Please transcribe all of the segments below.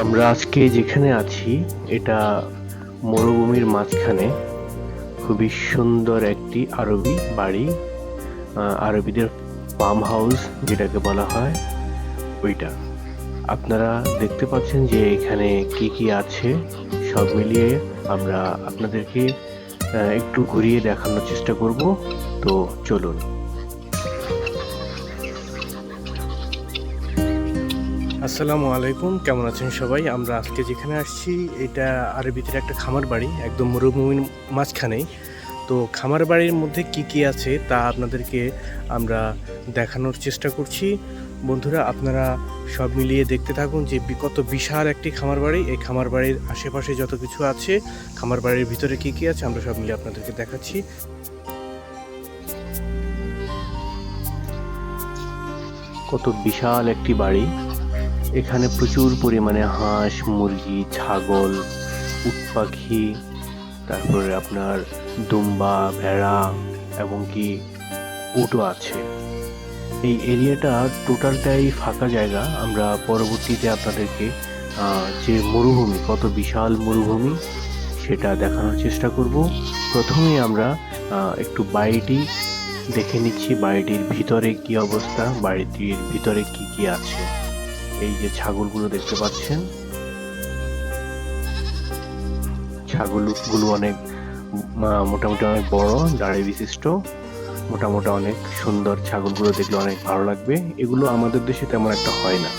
আমরা আজকে যেখানে আছি এটা মরুভূমির মাঝখানে খুবই সুন্দর একটি আরবি বাড়ি, আরবিদের ফার্ম হাউস যেটাকে বলা হয় ওইটা। আপনারা দেখতে পাচ্ছেন যে এখানে কি কি আছে, সব মিলিয়ে আমরা আপনাদেরকে একটু ঘুরিয়ে দেখানোর চেষ্টা করব। তো চলুন। আসসালামু আলাইকুম, কেমন আছেন সবাই? আমরা আজকে যেখানে আসছি এটা আরবিদের একটা খামার বাড়ি, একদম মরুভূমির মাঝখানেই। তো খামার বাড়ির মধ্যে কি কি আছে তা আপনাদেরকে আমরা দেখানোর চেষ্টা করছি। বন্ধুরা, আপনারা সব মিলিয়ে দেখতে থাকুন যে কত বিশাল একটি খামার বাড়ি। এই খামার বাড়ির আশেপাশে যত কিছু আছে, খামার বাড়ির ভিতরে কি কি আছে আমরা সব মিলিয়ে আপনাদেরকে দেখাচ্ছি। কত বিশাল একটি বাড়ি। এখানে প্রচুর পরিমাণে হাঁস, মুরগি, ছাগল, উট পাখি, তারপরে আপনার দুম্বা, ভেড়া এবং কি উটও আছে। এই এরিয়াটা টোটালটাই ফাঁকা জায়গা। আমরা পরবর্তীতে আপনাদেরকে যে মরুভূমি, কত বিশাল মরুভূমি সেটা দেখানোর চেষ্টা করব। প্রথমে আমরা একটু বাড়িটি দেখে নিচ্ছি, বাড়িটির ভিতরে কি অবস্থা, বাড়িটির ভিতরে কি কি আছে। এই যে ছাগলগুলো দেখতে পাচ্ছেন, ছাগলগুলো অনেক মোটামুটি অনেক বড়, দাড়ি বিশিষ্ট, মোটামুটি অনেক সুন্দর। ছাগলগুলো দেখলে অনেক ভালো লাগবে। এগুলো আমাদের দেশে তেমন একটা হয় না।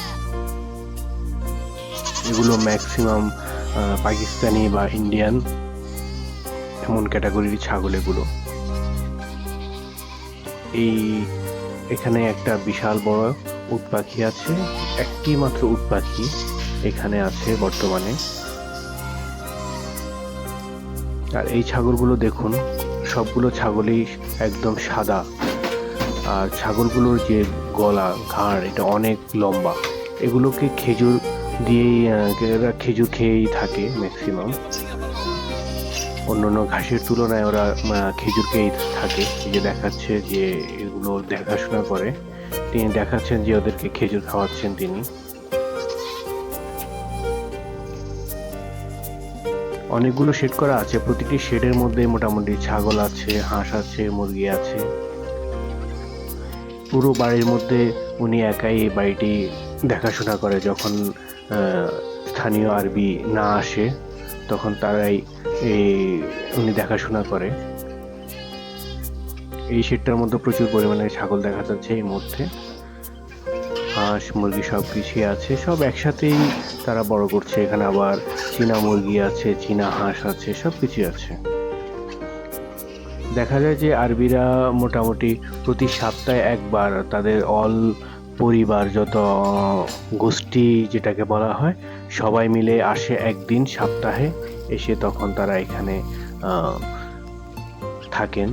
এগুলো ম্যাক্সিমাম পাকিস্তানি বা ইন্ডিয়ান এমন ক্যাটাগরির ছাগল এগুলো। এখানে একটা বিশাল বড় উট পাখি আছে, একটি মাত্র উট পাখি এখানে আছে বর্তমানে। আর এই ছাগলগুলো দেখুন, সবগুলো ছাগলই একদম সাদা। আর ছাগলগুলোর যে গলা, ঘাড়, এটা অনেক লম্বা। এগুলোকে খেজুর দিয়েই খেজুর খেয়েই থাকে ম্যাক্সিমাম। অন্যান্য ঘাসের তুলনায় ওরা খেজুর খেয়েই থাকে। এই যে দেখাচ্ছে যে এগুলো দেখাশোনা করে, তিনি দেখাচ্ছেন যে ওদেরকে খেজুর খাওয়াচ্ছেন তিনি। অনেকগুলো শেড করা আছে, প্রতিটি শেডের মধ্যে মোটামুটি ছাগল আছে, হাঁস আছে, মুরগি আছে। পুরো বাড়ির মধ্যে উনি একাই এই বাড়িটি দেখাশোনা করে। যখন স্থানীয় আরবি না আসে তখন তারাই উনি দেখাশোনা করে। এই শেডটার মধ্যে প্রচুর পরিমাণে ছাগল দেখা যাচ্ছে এই মুহূর্তে। হাঁস, মুরগি সব কিছুই আছে, সব একসাথেই তারা বড় করছে। এখানে আবার চীনা মুরগি আছে, চীনা হাঁস আছে, সব কিছুই আছে। দেখা যায় যে আরবিরা মোটামুটি প্রতি সপ্তাহে একবার তাদের অল পরিবার, যত গোষ্ঠী যেটাকে বলা হয়, সবাই মিলে আসে একদিন সপ্তাহে। এসে তখন তারা এখানে থাকেন,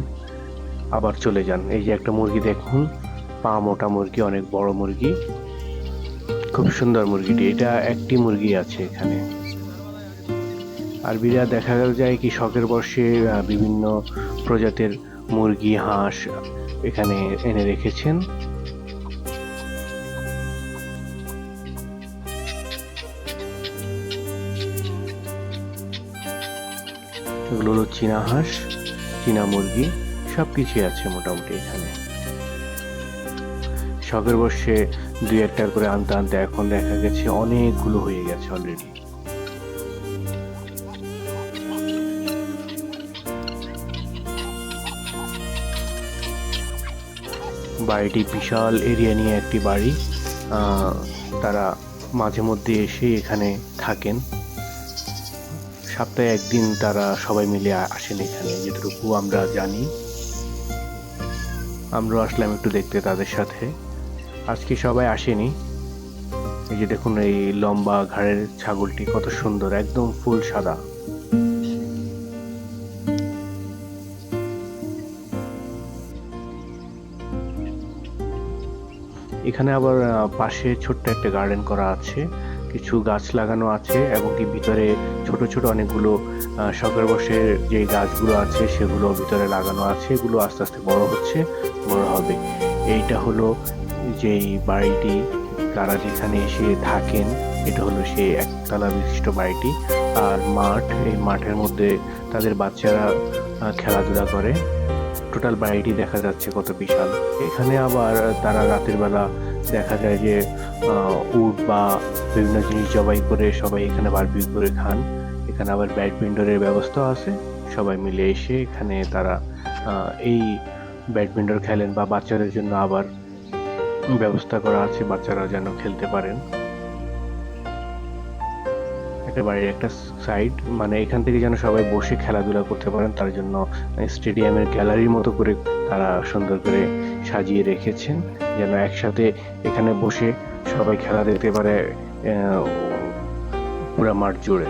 আবার চলে যান। এই যে একটা মুরগি দেখুন, পা মোটা মুরগি, অনেক বড় মুরগি, খুব সুন্দর মুরগিটি। এটা একটি মুরগি আছে এখানে। আরবিরা দেখা যায় কি শখের বশে বিভিন্ন প্রজাতির মুরগি, হাঁস এখানে এনে রেখেছেন। এগুলো হলো চীনা হাঁস, চীনা মুরগি, সবকিছুই আছে মোটামুটি এখানে। শখের বশে দুই একটা করে আনতে আনতে এখন দেখা গেছে অনেকগুলো হয়ে গেছে অলরেডি। বাড়িটি বিশাল এরিয়া নিয়ে একটি বাড়ি। তারা মাঝে মধ্যে এসে এখানে থাকেন। সপ্তাহে একদিন তারা সবাই মিলে আসেন এখানে, যেটুকু আমরা জানি। আমরা আসলাম একটু দেখতে তাদের সাথে। আজকে সবাই আসেনি। এই যে দেখুন, এই লম্বা ঘাড়ের ছাগলটি কত সুন্দর, একদম ফুল সাদা। এখানে আবার পাশে ছোট্ট একটা গার্ডেন করা আছে, কিছু গাছ লাগানো আছে এবং কি ভিতরে ছোট ছোট অনেকগুলো শখের বশে যে গাছগুলো আছে সেগুলো ভিতরে লাগানো আছে। এগুলো আস্তে আস্তে বড় হচ্ছে, বড় হবে। এইটা হলো যেই বাড়িটি তারা যেখানে এসে থাকেন এটা হলো সেই একতলা বিশিষ্ট বাড়িটি। আর মাঠ, এই মাঠের মধ্যে তাদের বাচ্চারা খেলাধুলা করে। টোটাল বাড়িটি দেখা যাচ্ছে কত বিশাল। এখানে আবার তারা রাতের বেলা দেখা যায় যে উট বা বিভিন্ন জিনিস জবাই করে সবাই এখানে বারবিকিউ করে খান। এখানে আবার ব্যাডমিন্টনের ব্যবস্থা আছে, সবাই মিলে এসে এখানে তারা এই ব্যাডমিন্টন খেলেন, বা বাচ্চাদের জন্য আবার ব্যবস্থা করা আছে, বাচ্চারা যেন খেলতে পারেন। একটা বাড়ির একটা সাইড, মানে এখান থেকে যেন সবাই বসে খেলাধুলা করতে পারেন, তার জন্য স্টেডিয়ামের গ্যালারির মতো করে তারা সুন্দর করে সাজিয়ে রেখেছেন, যেন একসাথে এখানে বসে সবাই খেলা দেখতে পারে পুরো মাঠ জুড়ে।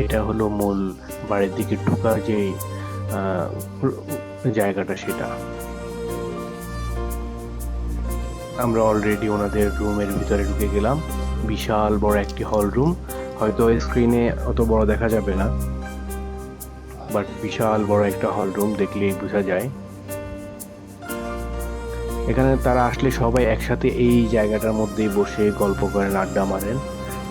এটা হলো মূল বাড়ির দিকে ঢোকার যে জায়গাটা, সেটা। আমরা অলরেডি ওনাদের রুমের ভিতরে ঢুকে গেলাম। বিশাল বড় একটি হল রুম, হয়তো স্ক্রিনে অত বড় দেখা যাবে না, বাট বিশাল বড় একটা হল রুম, দেখলেই বোঝা যায়। এখানে তারা আসলে সবাই একসাথে এই জায়গাটার মধ্যে বসে গল্প করেন, আড্ডা মারেন,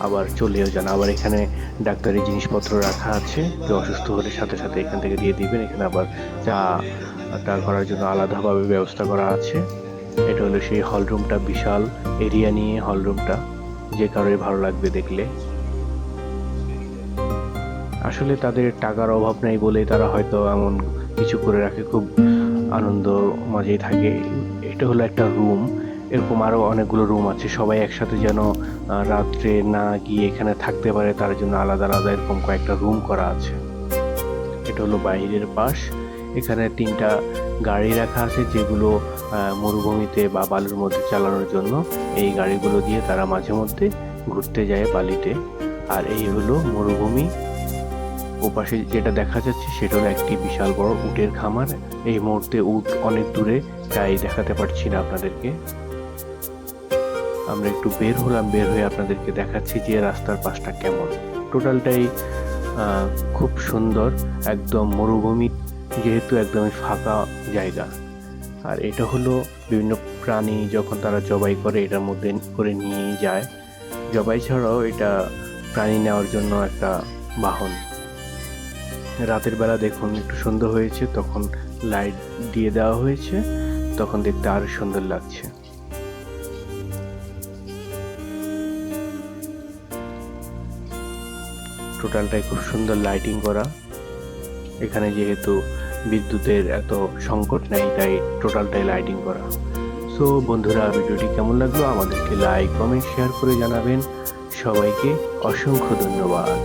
আবার চলেও যান। আবার এখানে ডাক্তারি জিনিসপত্র রাখা আছে, কেউ অসুস্থ হলে সাথে সাথে এখান থেকে দিয়ে দিবেন। এখানে আবার চা করার জন্য আলাদাভাবে ব্যবস্থা করা আছে। এটা হলো সেই হল রুমটা, বিশাল এরিয়া নিয়ে হল রুমটা, যে কারোর ভালো লাগবে দেখলে। আসলে তাদের টাকার অভাব নেই বলে তারা হয়তো এমন কিছু করে রাখে, খুব আনন্দ মজাই থাকে। এটা হলো একটা রুম, এরকম আরো অনেকগুলো রুম আছে, সবাই একসাথে যেন রাত্রে না গিয়ে এখানে থাকতে পারে, তার জন্য আলাদা আলাদা এরকম কয়েকটা রুম করা আছে। এটা হলো বাইরের পাশ। এখানে 3টা গাড়ি রাখা আছে, যেগুলো মরুভূমিতে বা বালুর মধ্যে চালানোর জন্য। এই গাড়িগুলো দিয়ে তারা মাঝে মধ্যে ঘুরতে যায় বালিতে। আর এই হলো মরুভূমি। ওপাশে যেটা দেখা যাচ্ছে সেটা হলো একটি বিশাল বড় উটের খামার। এই মুহূর্তে উট অনেক দূরে, তাই দেখাতে পারছি না আপনাদেরকে। আমরা একটু বের হলাম, বের হয়ে আপনাদেরকে দেখাচ্ছি যে রাস্তার পাশটা কেমন। টোটালটাই খুব সুন্দর, একদম মরুভূমি, যেহেতু একদমই ফাঁকা জায়গা। আর এটা হলো বিভিন্ন প্রাণী যখন তারা জবাই করে এটার মধ্যে করে নিয়ে যায়। জবাই ছাড়াও এটা প্রাণী নেওয়ার জন্য একটা বাহন। রাতের বেলা দেখুন একটু সুন্দর হয়েছে, তখন লাইট দিয়ে দেওয়া হয়েছে, তখন দেখতে আরো সুন্দর লাগছে। টোটালটাই খুব সুন্দর লাইটিং করা। এখানে যেহেতু বিদ্যুতের এত সংকট নেই, তাই টোটালটাই লাইটিং করা। সো বন্ধুরা, ভিডিওটি কেমন লাগলো আমাদেরকে লাইক, কমেন্ট, শেয়ার করে জানাবেন। সবাইকে অসংখ্য ধন্যবাদ।